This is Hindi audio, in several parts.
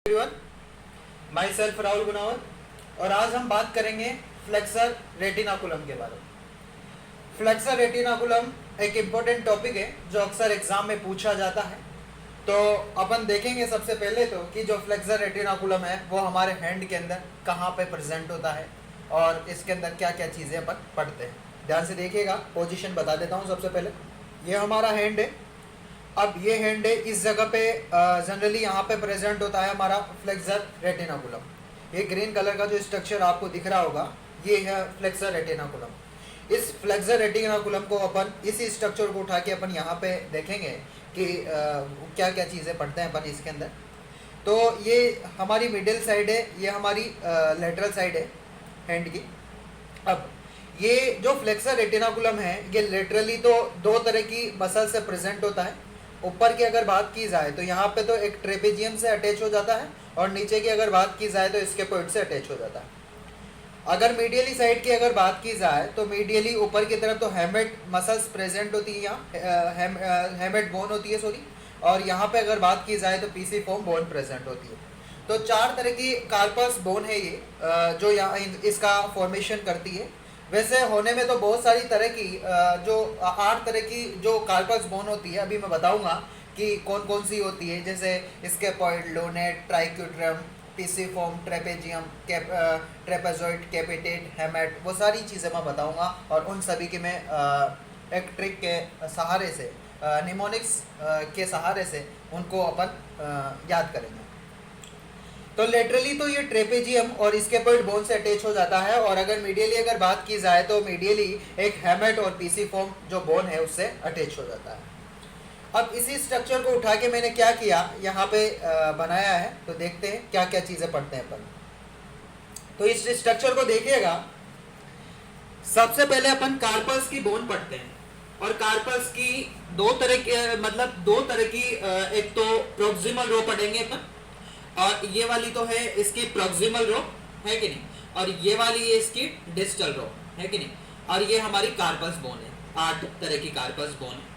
Everyone, my self Rahul Gunawat और आज हम बात करेंगे फ्लेक्सर रेटिनाकुलम के बारे में। फ्लेक्सर रेटिनाकुलम एक इम्पोर्टेंट टॉपिक है जो अक्सर एग्जाम में पूछा जाता है। तो अपन देखेंगे सबसे पहले तो कि जो फ्लेक्सर रेटिनाकुलम है वो हमारे हैंड के अंदर कहाँ पे प्रेजेंट होता है और इसके अंदर क्या क्या चीज़ें अपन पढ़ते हैं। ध्यान से देखिएगा, पोजीशन बता देता हूँ। सबसे पहले ये हमारा हैंड है। अब ये हैंड है, इस जगह पे जनरली यहाँ पे प्रेजेंट होता है हमारा फ्लेक्सर रेटिनाकुलम। ये ग्रीन कलर का जो स्ट्रक्चर आपको दिख रहा होगा ये है फ्लेक्सर रेटिनाकुलम। इस फ्लेक्सर रेटिनाकुलम को अपन इसी स्ट्रक्चर को उठा के अपन यहाँ पे देखेंगे कि क्या क्या चीज़ें पढ़ते हैं अपन इसके अंदर। तो ये हमारी मिडिल साइड है, ये हमारी लेटरल साइड है हैंड की। अब ये जो फ्लेक्सर रेटिनाकुलम है ये लेटरली तो दो तरह की मसल से प्रेजेंट होता है। ऊपर की अगर बात की जाए तो यहाँ पे तो एक ट्रेपेजियम से अटैच हो जाता है और नीचे की अगर बात की जाए तो स्केपॉइड से अटैच हो जाता है। अगर मीडियली साइड की अगर बात की जाए तो मीडियली ऊपर की तरफ तो हेमेट मसल्स प्रेजेंट होती है, यहाँ हेमेट बोन होती है सॉरी, और यहाँ पे अगर बात की जाए तो पीसीफॉर्म बोन प्रेजेंट होती है। तो चार तरह की कार्पस बोन है ये जो यहाँ इसका फॉर्मेशन करती है। वैसे होने में तो बहुत सारी तरह की जो 8 तरह की जो कार्पस बोन होती है, अभी मैं बताऊंगा कि कौन कौन सी होती है, जैसे scaphoid, lunate, triquetrum, pisiform, trapezium, trapezoid, capitate, hamate, वो सारी चीज़ें मैं बताऊंगा और उन सभी की मैं एक ट्रिक के सहारे से, निमोनिक्स के सहारे से उनको अपन याद करेंगे। तो लेटरली तो ये ट्रेपेजियम और स्केपॉइड बोन से अटैच हो जाता है, और अगर मीडियली अगर बात की जाए तो मीडियली एक हेमेट और पीसीफॉर्म जो बोन है उससे अटैच हो जाता है। अब इसी स्ट्रक्चर को उठा के मैंने क्या किया, यहाँ पे बनाया है। तो देखते हैं क्या क्या चीज़ें पढ़ते हैं अपन। तो इस स्ट्रक्चर को देखिएगा, सबसे पहले अपन कार्पस की बोन पढ़ते हैं। और कार्पस की दो तरह की एक तो प्रोक्सिमल रो पढ़ेंगे अपन, और ये वाली तो है इसकी प्रोक्सिमल रो, है कि नहीं, और ये वाली है इसकी डिस्टल रो, है कि नहीं, और ये हमारी कार्पस बोन है। 8 तरह की कार्पस बोन है।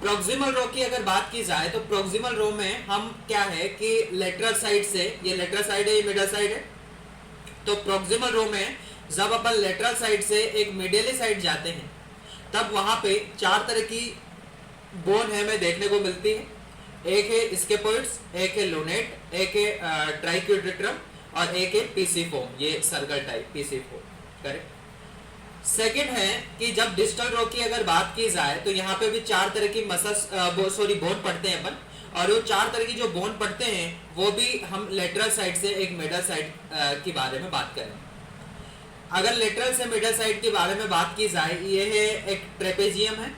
प्रोक्सिमल रो की अगर बात की जाए तो प्रोक्सिमल रो में हम क्या है कि लेटरल साइड से, ये लेटरल साइड है, ये मिडल साइड है। तो प्रोक्सिमल रो में जब अपन लेटरल साइड से एक मिडियली साइड जाते हैं तब वहां पे 4 तरह की बोन है हमें देखने को मिलती है। एक है स्केपॉइड्स, एक है लोनेट, एक है ट्राइक्यूट्रम और एक है पीसीफॉर्म, ये circle type pisiform, correct. Second है कि जब डिस्टल रो की अगर बात की जाए तो यहाँ पे भी 4 तरह की बोन पढ़ते हैं अपन, और वो 4 तरह की जो बोन पढ़ते हैं वो भी हम लेटरल साइड से एक मिडल साइड के बारे में बात करें। अगर लेटरल से मिडल साइड के बारे में बात की जाए, ये है एक ट्रेपेजियम है,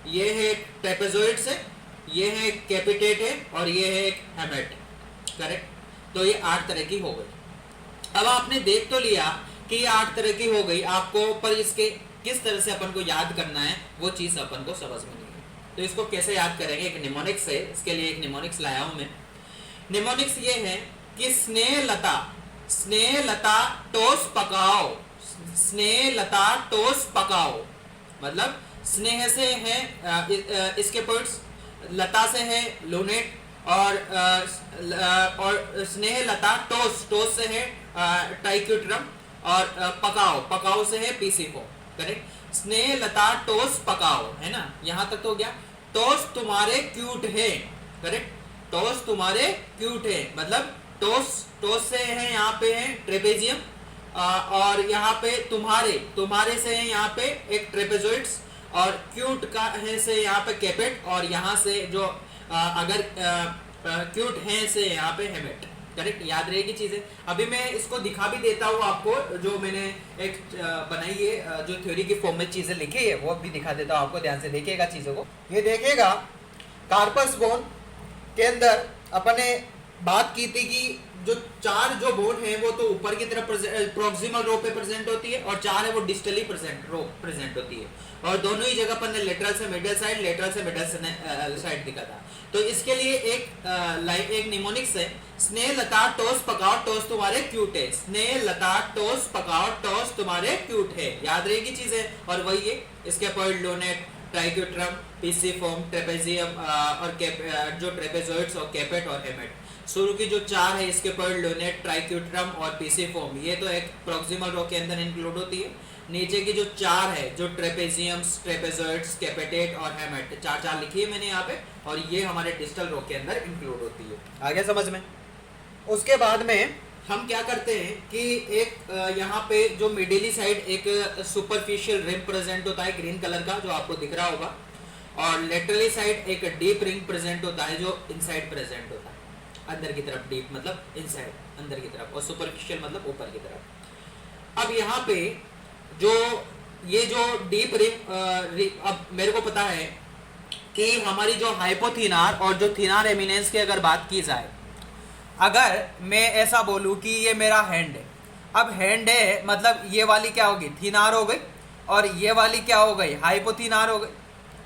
ये है ट्रेपेजॉइड से, ये है कैपिटेट है, और ये है एक हेमेट, करेक्ट। तो ये 8 तरह की हो गई। अब आपने देख तो लिया कि ये 8 तरह की हो गई, आपको पर इसके किस तरह से अपन को याद करना है वो चीज अपन को समझ में नहीं है। तो इसको कैसे याद करेंगे, एक निमोनिक्स है, इसके लिए एक निमोनिक्स लाया हूं मैं। निमोनिक्स ये है कि स्नेह लता टोस पकाओ, स्नेह लता टोस पकाओ, मतलब स्नेह से है इसके पॉइंट्स, लता से है लोनेट, और स्नेह लता टोस से है ट्राइक्यूट्रम, और पकाओ से है पीसीफॉर्म, करेक्ट। स्नेह लता टोस पकाओ, है ना, यहां तक तो हो गया। टोस तुम्हारे क्यूट है, करेक्ट, टोस तुम्हारे क्यूट है, मतलब टोस से है यहाँ पे है ट्रेपेजियम, और यहाँ पे तुम्हारे से है यहाँ पे एक ट्रेपेजॉइड्स, और क्यूट का है से यहाँ पे कैपेट, और यहाँ से जो अगर क्यूट है से यहाँ पे हेमेट, करेक्ट। याद रहेगी चीजें। अभी मैं इसको दिखा भी देता हूँ आपको, जो मैंने एक बनाई है, जो थ्योरी की फॉर्म में चीजें लिखी है वो भी दिखा देता हूँ आपको। ध्यान से देखिएगा चीजों को। ये देखिएगा, कार्पस बोन के अंदर अपने बात की थी कि जो 4 जो बोन है वो तो ऊपर की तरफ प्रोक्सिमल रो पे प्रेजेंट होती है, और 4 है वो डिस्टली प्रेजेंट होती है, और दोनों ही जगह पर लेटरल से मिडल साइड, लेटरल से मिडल साइड दिखा था। तो इसके लिए एक निमोनिक्स है, स्नेह लता टोस पकाओ, टोस तुम्हारे क्यूट है, स्नेह लता टोस पकाओ, टोस तुम्हारे क्यूट है। याद रहेगी चीजें। और वही है इसके पॉइंट लोनेट, ट्राइक्यूट्रम, पीसीफॉर्म, ट्रेपेजियम, और जो ट्रेपेजॉइड्स और कैपेट और हेमेट। शुरू की जो 4 है इसके पर लोनेट, ट्राइक्यूट्रम और पीसीफॉर्म, ये तो एक प्रॉक्सिमल रो के अंदर इंक्लूड होती है। नीचे की जो 4 है, जो ट्रेपेजियम्स, ट्रेपेजॉइड्स, कैपेटेट और हेमेट, 4 लिखी है मैंने यहाँ पे, और ये हमारे डिस्टल रो के अंदर इंक्लूड होती है। आगे समझ में। उसके बाद में हम क्या करते हैं कि एक यहाँ पे जो मिडिली साइड एक सुपरफिशियल रिम प्रेजेंट होता है ग्रीन कलर का, जो आपको दिख रहा होगा, और लेटरली साइड एक डीप रिंग प्रेजेंट होता है जो इनसाइड प्रेजेंट होता है, अंदर की तरफ। डीप मतलब इनसाइड, अंदर की तरफ, और सुपरफिशियल मतलब ऊपर की तरफ। अब यहाँ पे जो ये जो डीप रिंग, अब मेरे को पता है कि हमारी जो हाइपोथिनार और जो थिनार एमिनेंस की अगर बात की जाए, अगर मैं ऐसा बोलूं कि ये मेरा हैंड है, अब हैंड है मतलब ये वाली क्या होगी, थिनार हो गई, और ये वाली क्या हो गई, हाइपोथिनार हो गई,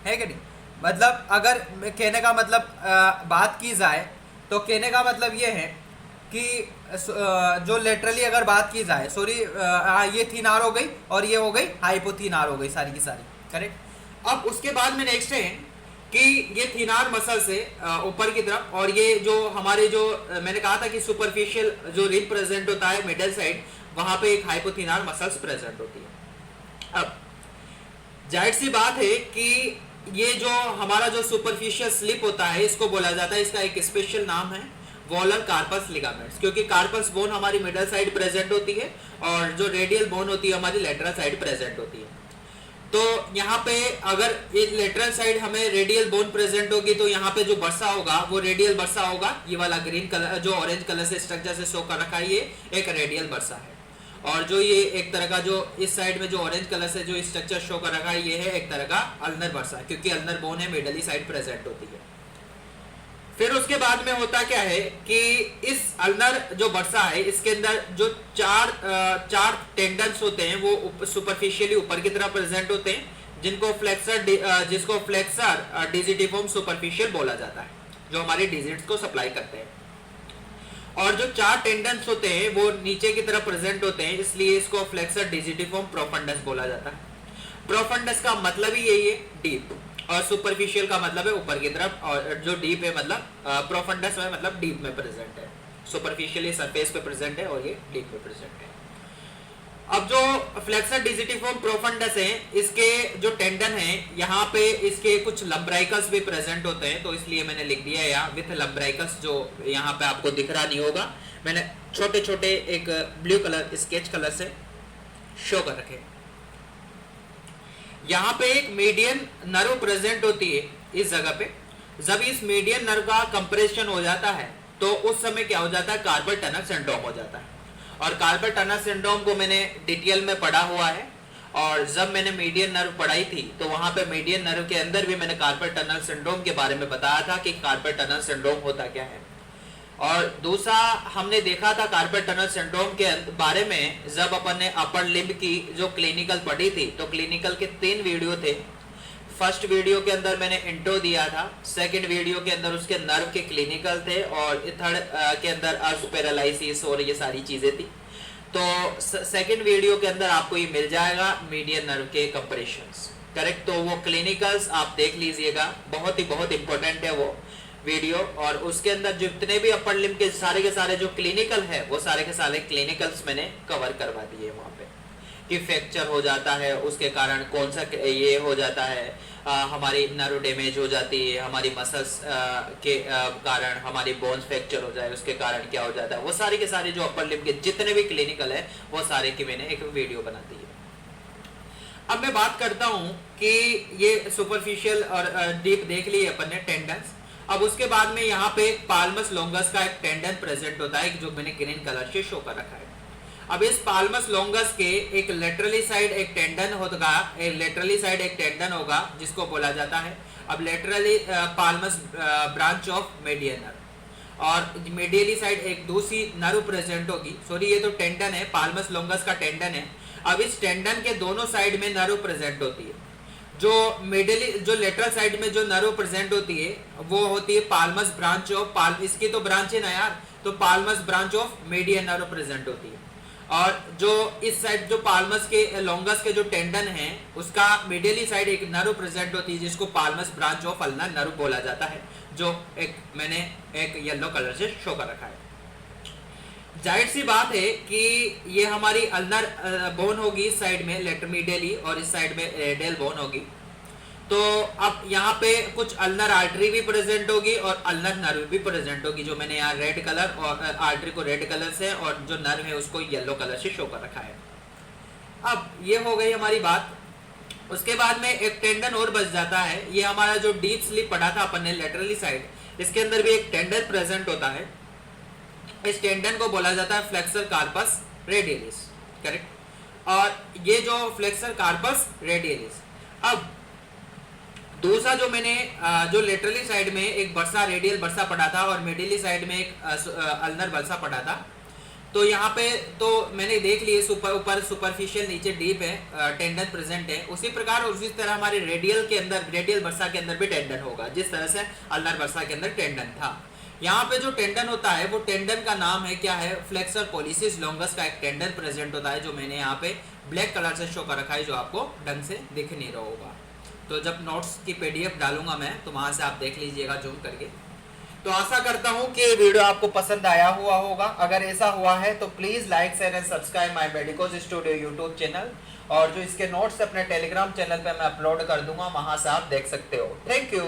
है कि नहीं। मतलब अगर कहने का मतलब बात की जाए तो कहने का मतलब ये है कि जो लेटरली अगर बात की जाए, सॉरी, ये थिनार हो गई और ये हो गई हाइपोथिनार हो गई, सारी की सारी, करेक्ट। अब उसके बाद में नेक्स्ट है कि ये थिनार मसल से ऊपर की तरफ, और ये जो हमारे जो मैंने कहा था कि सुपरफिशियल जो रिब प्रेजेंट होता है मिडल साइड, वहां पे एक हाइपोथिनार मसल्स प्रेजेंट होती है। अब जाहिर सी बात है कि ये जो हमारा जो सुपरफिशियल स्लिप होता है, इसको बोला जाता है, इसका एक स्पेशल नाम है वॉलर कार्पस लिगामेंट्स, क्योंकि कार्पस बोन हमारी मिडल साइड प्रेजेंट होती है और जो रेडियल बोन होती है हमारी लेटरल साइड प्रेजेंट होती है। तो यहाँ पे अगर ये लेटरल साइड हमें रेडियल बोन प्रेजेंट होगी तो यहाँ पे जो बर्सा होगा वो रेडियल बर्सा होगा। ये वाला ग्रीन कलर जो ऑरेंज कलर से स्ट्रक्चर से शो कर रखा है, ये एक रेडियल बर्सा है, और जो ये एक तरह का जो इस साइड में जो ऑरेंज कलर से जो स्ट्रक्चर शो कर रखा है, ये है एक तरह का अल्नर बर्सा, क्योंकि अल्नर बोन है मिडली साइड प्रेजेंट होती है। फिर उसके बाद में होता क्या है कि इस अल्नर जो बर्सा है, इसके अंदर जो चार टेंडन्स होते हैं वो सुपरफिशियली ऊपर की तरफ प्रेजेंट होते हैं, जिसको फ्लेक्सर डिजिटिफॉर्म सुपरफिशियल बोला जाता है, जो हमारे डिजिट्स को सप्लाई करते हैं। और जो 4 टेंडन्स होते हैं वो नीचे की तरफ प्रेजेंट होते हैं, इसलिए इसको फ्लेक्सर डिजिटिफॉर्म प्रोफंडस बोला जाता है। प्रोफंडस का मतलब ही यही है, डीप, और सुपरफिशियल का मतलब है ऊपर की तरफ, और जो डीप है मतलब प्रोफंडस में मतलब डीप में प्रेजेंट है, सुपरफिशियली सरफेस पे प्रेजेंट है और ये डीप में प्रेजेंट है। अब जो फ्लेक्सर डिजिटिफॉर्म प्रोफंडस है, इसके जो टेंडन है यहाँ पे इसके कुछ लंब्राइकल्स भी प्रेजेंट होते हैं, तो इसलिए मैंने लिख दिया है यहाँ विथ लंब्राइकल्स, जो यहाँ पे आपको दिख रहा नहीं होगा, मैंने छोटे छोटे एक ब्लू कलर स्केच कलर से शो कर रखे। यहाँ पे एक मीडियन नर्व प्रेजेंट होती है इस जगह पे। जब इस मीडियन नर्व का कंप्रेशन हो जाता है तो उस समय क्या हो जाता है, कार्पल टनल सिंड्रोम हो जाता है। और कार्पल टनल सिंड्रोम को मैंने डिटेल में पढ़ा हुआ है, और जब मैंने मीडियन नर्व पढ़ाई थी तो वहां पे मीडियन नर्व के अंदर भी मैंने कार्पल टनल सिंड्रोम के बारे में बताया था कि कार्पल टनल सिंड्रोम होता क्या है। और दूसरा हमने देखा था कार्पल टनल सिंड्रोम के बारे में, जब अपन ने अपर लिम्ब की जो क्लिनिकल पढ़ी थी, तो क्लिनिकल के 3 वीडियो थे। फर्स्ट वीडियो के अंदर मैंने इंट्रो दिया था, सेकंड वीडियो के अंदर उसके नर्व के क्लिनिकल थे, और थर्ड के अंदर अर्ज पैरालिसिस और ये सारी चीजें थी। तो सेकंड वीडियो के अंदर आपको ये मिल जाएगा मीडियन नर्व के कंपरेशंस, करेक्ट। तो वो क्लिनिकल्स आप देख लीजिएगा, बहुत इंपॉर्टेंट है वो वीडियो। और उसके अंदर जितने भी अपर लिम्ब के सारे जो क्लिनिकल है, वो सारे के सारे क्लिनिकल्स मैंने कवर करवा दिए वहाँ पे, कि फ्रैक्चर हो जाता है उसके कारण कौन सा ये हो जाता है, हमारी नर्व डैमेज हो जाती है, हमारी मसल्स के कारण हमारी बोन्स फ्रैक्चर हो जाए उसके कारण क्या हो जाता है, वो सारे के सारे जो अपर लिम्ब के जितने भी क्लिनिकल है वो सारे की मैंने एक वीडियो बना दी है। अब मैं बात करता हूँ कि ये सुपरफिशियल और डीप देख लिए अपन ने टेंडन्स। अब उसके बाद में यहाँ पे पाल्मस लॉन्गस का एक टेंडन प्रेजेंट होता है, जो मैंने ग्रीन कलर से शो कर रखा है। अब इस पाल्मस लॉन्गस के एक लेटरली साइड एक टेंडन होगा, लेटरली साइड एक टेंडन होगा जिसको बोला जाता है अब laterally palmar branch of median nerve, और मीडियली साइड एक दूसरी नर्व प्रेजेंट होगी। सॉरी, ये तो टेंडन है, पाल्मस लॉन्गस का टेंडन है। अब इस टेंडन के दोनों साइड में नर्व प्रेजेंट होती है। जो लेटरल साइड में जो नर्व प्रेजेंट होती है वो होती है पाल्मस ब्रांच ऑफ इसकी तो ब्रांच है ना यार, तो Palms branch of median nerve present होती है। और जो इस साइड जो पाल्मस के लॉन्गस के जो टेंडन है उसका मिडियली साइड एक नर्व प्रेजेंट होती है जिसको Palms branch of ulnar nerve बोला जाता है, जो मैंने एक येलो कलर से शो कर रखा है। जाहिर सी बात है कि ये हमारी अल्नर बोन होगी इस साइड में लेटरमीडियली और इस साइड में रेडियल बोन होगी। तो अब यहाँ पे कुछ अल्नर आर्टरी भी प्रेजेंट होगी और अल्नर नर्व भी प्रेजेंट होगी, जो मैंने यहाँ रेड कलर और आर्टरी को रेड कलर से और जो नर्व है उसको येलो कलर से शो कर रखा है। अब ये हो गई हमारी बात। उसके बाद में एक टेंडन और बच जाता है, ये हमारा जो डीप स्लीप पढ़ा था अपन ने लेटरली साइड, इसके अंदर भी एक टेंडन प्रेजेंट होता है। इस टेंडन को बोला जाता है फ्लेक्सर कार्पस रेडियलिस, करेक्ट। और ये जो फ्लेक्सर कार्पस रेडियलिस, अब दूसरा जो मैंने जो लेटरली साइड में एक बर्सा रेडियल बर्सा पढ़ा था और मिडिली साइड में एक अल्नर बर्सा पढ़ा था, तो यहाँ पे तो मैंने देख लिए ऊपर सुपरफिशियल नीचे डीप है, टेंडन प्रेजेंट है। उसी प्रकार और उसी तरह हमारे रेडियल के अंदर रेडियल बर्सा के अंदर भी टेंडन होगा, जिस तरह से अल्नर बर्सा के अंदर टेंडन था। यहाँ पे जो टेंडन होता है वो टेंडन का नाम है क्या है, फ्लेक्सर पॉलिसिस लॉन्गस का एक टेंडन प्रेजेंट होता है, जो मैंने यहाँ पे ब्लैक कलर से शो कर रखा है, जो आपको ढंग से दिख नहीं रहा होगा। तो जब नोट्स की पीडीएफ डालूंगा मैं तो वहां से आप देख लीजिएगा जूम करके। तो आशा करता हूं कि ये वीडियो आपको पसंद आया हुआ होगा। अगर ऐसा हुआ है तो please like share and subscribe my medicos studio YouTube channel, और जो इसके नोट्स अपने टेलीग्राम चैनल पे मैं अपलोड कर दूंगा, वहां से आप देख सकते हो। Thank you.